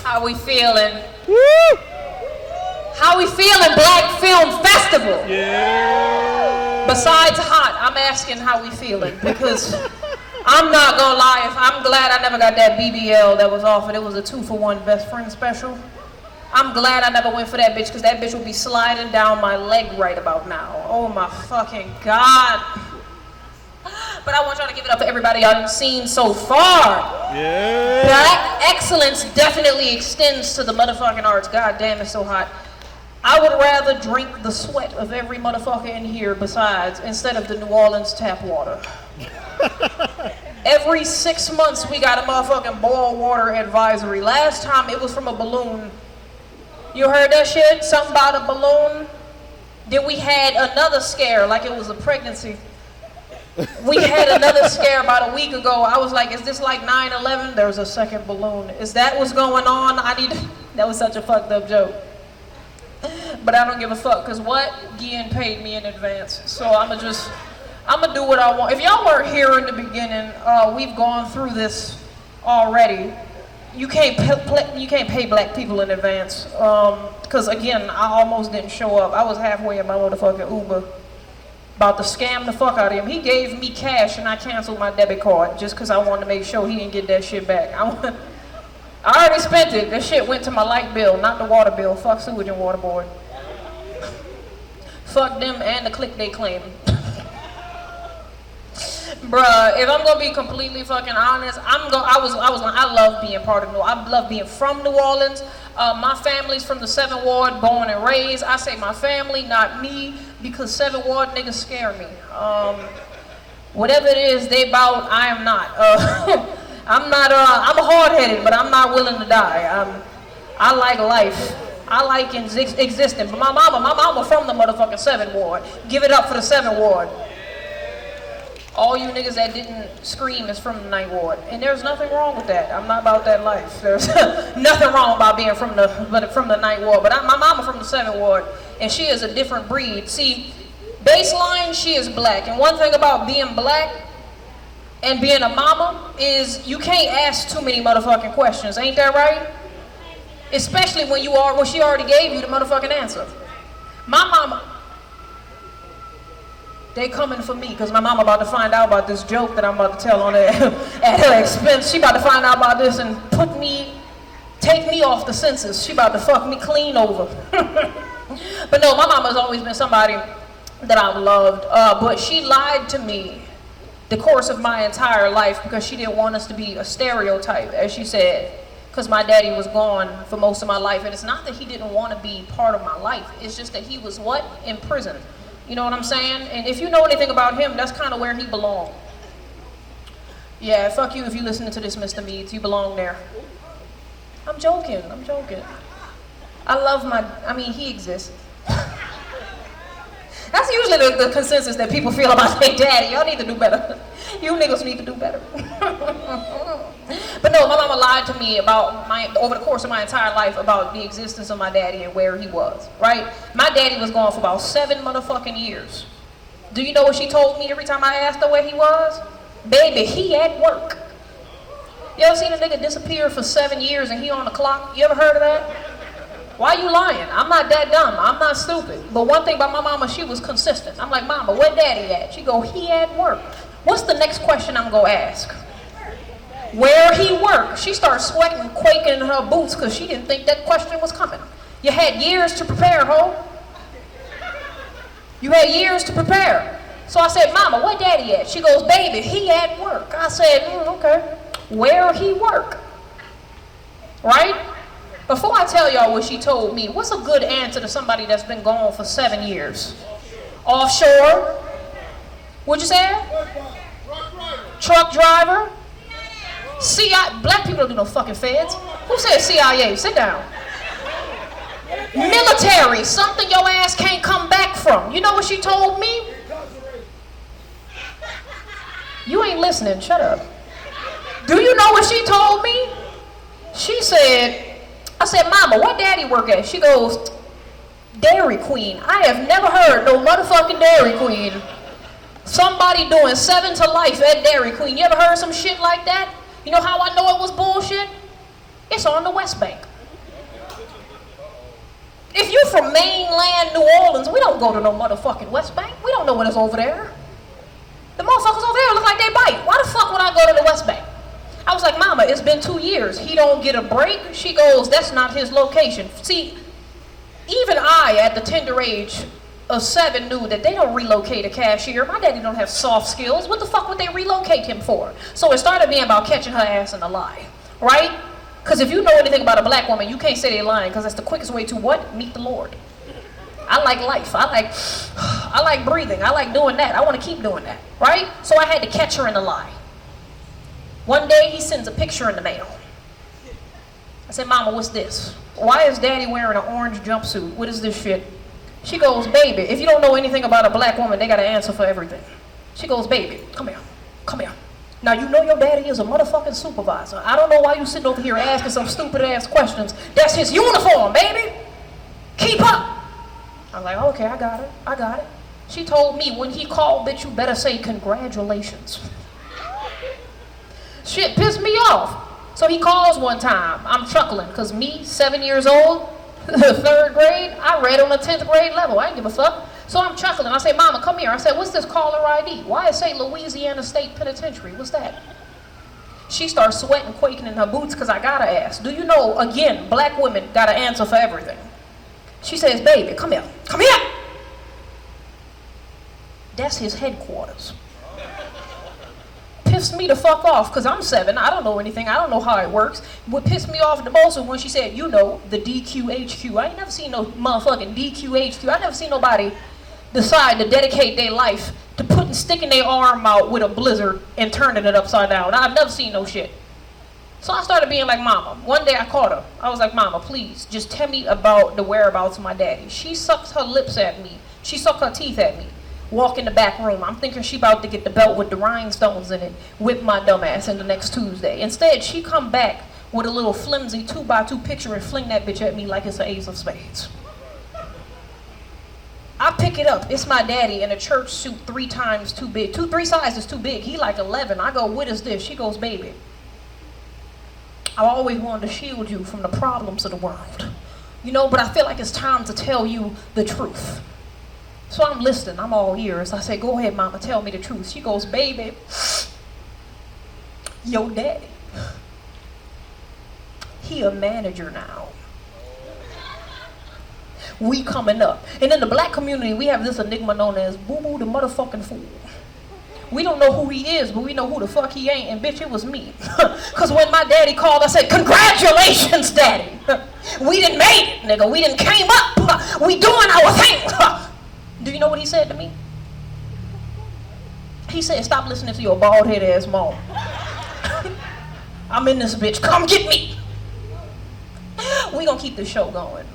How we feeling? Woo! How we feeling, Black Film Festival? Yeah. Besides hot, I'm asking how we feeling because I'm not gonna lie. I'm glad I never got that BBL that was offered. It was a 2-for-1 best friend special. I'm glad I never went for that bitch because that bitch would be sliding down my leg right about now. Oh my fucking God. But I want y'all to give it up for everybody y'all done seen so far. Yeah. Black excellence definitely extends to the motherfucking arts. God damn, it's so hot. I would rather drink the sweat of every motherfucker in here besides, instead of the New Orleans tap water. Every 6 months we got a motherfucking boil water advisory. Last time it was from a balloon. You heard that shit? Something about a balloon? Then we had another scare like it was a pregnancy. We had another scare about a week ago. I was like, is this like 9/11? There's a second balloon. Is that what's going on? That was such a fucked up joke. But I don't give a fuck, because what? Gian paid me in advance. So I'm gonna do what I want. If y'all weren't here in the beginning, we've gone through this already. You can't pay black people in advance. Because again, I almost didn't show up. I was halfway in my motherfucking Uber. About to scam the fuck out of him. He gave me cash and I canceled my debit card just because I wanted to make sure he didn't get that shit back. I already spent it. That shit went to my light bill, not the water bill. Fuck sewage and water board. Fuck them and the click they claim. Bruh, if I'm gonna be completely fucking honest, I love being part of New Orleans. I love being from New Orleans. My family's from the 7th Ward, born and raised. I say my family, not me, because 7th Ward niggas scare me. Whatever it is they bout, I am not. I'm hard-headed, but I'm not willing to die. I like life. I like existing. But my mama from the motherfucking 7th Ward. Give it up for the 7th Ward. All you niggas that didn't scream is from the 9th Ward. And there's nothing wrong with that. I'm not about that life. There's nothing wrong about being from the 9th Ward. But my mama from the 7th Ward, and she is a different breed. See, baseline, she is black. And one thing about being black and being a mama is you can't ask too many motherfucking questions. Ain't that right? Especially when she already gave you the motherfucking answer. My mama, they coming for me because my mama about to find out about this joke that I'm about to tell on at her expense. She about to find out about this and take me off the census. She about to fuck me clean over. But no, my mama's always been somebody that I've loved. But she lied to me the course of my entire life because she didn't want us to be a stereotype, as she said. Because my daddy was gone for most of my life. And it's not that he didn't want to be part of my life. It's just that he was what? In prison. You know what I'm saying? And if you know anything about him, that's kind of where he belonged. Yeah, fuck you if you listening to this, Mr. Meads. You belong there. I'm joking. He exists. That's usually the consensus that people feel about their daddy. Y'all need to do better. You niggas need to do better. But no, my mama lied to me over the course of my entire life about the existence of my daddy and where he was, right? My daddy was gone for about 7 motherfucking years. Do you know what she told me every time I asked her where he was? Baby, he at work. You ever seen a nigga disappear for 7 years and he on the clock? You ever heard of that? Why you lying? I'm not that dumb. I'm not stupid. But one thing about my mama, she was consistent. I'm like, mama, where daddy at? She go, he at work. What's the next question I'm gonna ask? Where he work? She started sweating, quaking in her boots because she didn't think that question was coming. You had years to prepare, ho. You had years to prepare. So I said, mama, where daddy at? She goes, baby, he at work. I said, okay. Where he work? Right? Before I tell y'all what she told me, what's a good answer to somebody that's been gone for 7 years? Offshore? What'd you say? Truck driver? CIA? Black people don't do no fucking feds. Who said CIA? Sit down. Military. Something your ass can't come back from. You know what she told me? You ain't listening. Shut up. Do you know what she told me? She said, I said, mama, what daddy work at? She goes, Dairy Queen. I have never heard no motherfucking Dairy Queen. Somebody doing 7 to life at Dairy Queen. You ever heard some shit like that? You know how I know it was bullshit? It's on the West Bank. If you're from mainland New Orleans, we don't go to no motherfucking West Bank. We don't know what is over there. The motherfuckers over there look like they bite. Why the fuck would I go to the West Bank? I was like, Mama, it's been 2 years. He don't get a break. She goes, that's not his location. See, even I, at the tender age of 7, knew that they don't relocate a cashier. My daddy don't have soft skills. What the fuck would they relocate him for? So it started being about catching her ass in a lie, right? Because if you know anything about a black woman, you can't say they're lying, because that's the quickest way to what? Meet the Lord. I like life. I like breathing. I like doing that. I want to keep doing that, right? So I had to catch her in a lie. One day he sends a picture in the mail. I said, Mama, what's this? Why is Daddy wearing an orange jumpsuit? What is this shit? She goes, baby, if you don't know anything about a black woman, they got to answer for everything. She goes, baby, come here, come here. Now, you know your daddy is a motherfucking supervisor. I don't know why you sitting over here asking some stupid ass questions. That's his uniform, baby. Keep up. I'm like, okay, I got it, I got it. She told me, when he called, bitch, you better say congratulations. Shit pissed me off. So he calls one time. I'm chuckling, because me, 7 years old, 3rd grade, I read on a 10th grade level. I didn't give a fuck. So I'm chuckling. I say, Mama, come here. I said, what's this caller ID? Why it say Louisiana State Penitentiary? What's that? She starts sweating, quaking in her boots, because I gotta ask. Do you know, again, black women gotta answer for everything. She says, baby, come here. Come here! That's his headquarters. Pissed me the fuck off, because I'm 7. I don't know anything. I don't know how it works. What pissed me off the most was when she said, you know, the DQHQ. I ain't never seen no motherfucking DQHQ. I never seen nobody decide to dedicate their life to sticking their arm out with a blizzard and turning it upside down. I've never seen no shit. So I started being like, Mama. One day I caught her. I was like, Mama, please, just tell me about the whereabouts of my daddy. She sucks her lips at me. She sucked her teeth at me. Walk in the back room. I'm thinking she about to get the belt with the rhinestones in it, whip my dumb ass in the next Tuesday. Instead, she come back with a little flimsy 2x2 picture and fling that bitch at me like it's an ace of spades. I pick it up. It's my daddy in a church suit 3 times too big. 3 sizes too big. He like 11. I go, what is this? She goes, baby, I always wanted to shield you from the problems of the world. You know, but I feel like it's time to tell you the truth. So I'm listening. I'm all ears. I say, go ahead, Mama, tell me the truth. She goes, baby, your daddy, he a manager now. We coming up. And in the black community, we have this enigma known as Boo Boo the motherfucking fool. We don't know who he is, but we know who the fuck he ain't. And bitch, it was me. Because when my daddy called, I said, congratulations, Daddy. We done made it, nigga. We done came up. We doing our thing. Do you know what he said to me? He said, stop listening to your bald-headed ass mom. I'm in this bitch. Come get me. We gonna keep this show going.